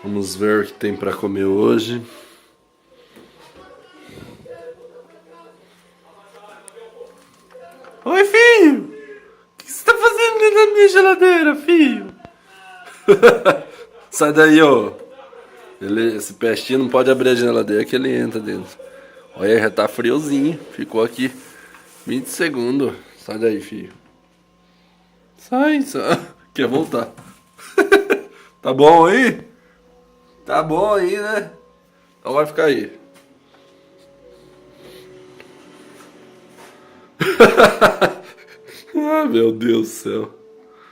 Vamos ver o que tem pra comer hoje. Oi, filho! O que você tá fazendo dentro da minha geladeira, filho? Sai daí, ó. Esse pestinho não pode abrir a geladeira que ele entra dentro. Olha, já tá friozinho. Ficou aqui 20 segundos. Sai daí, filho. Sai. Quer voltar? Tá bom aí? Tá bom aí, né? Então vai ficar aí. Ah, meu Deus do céu.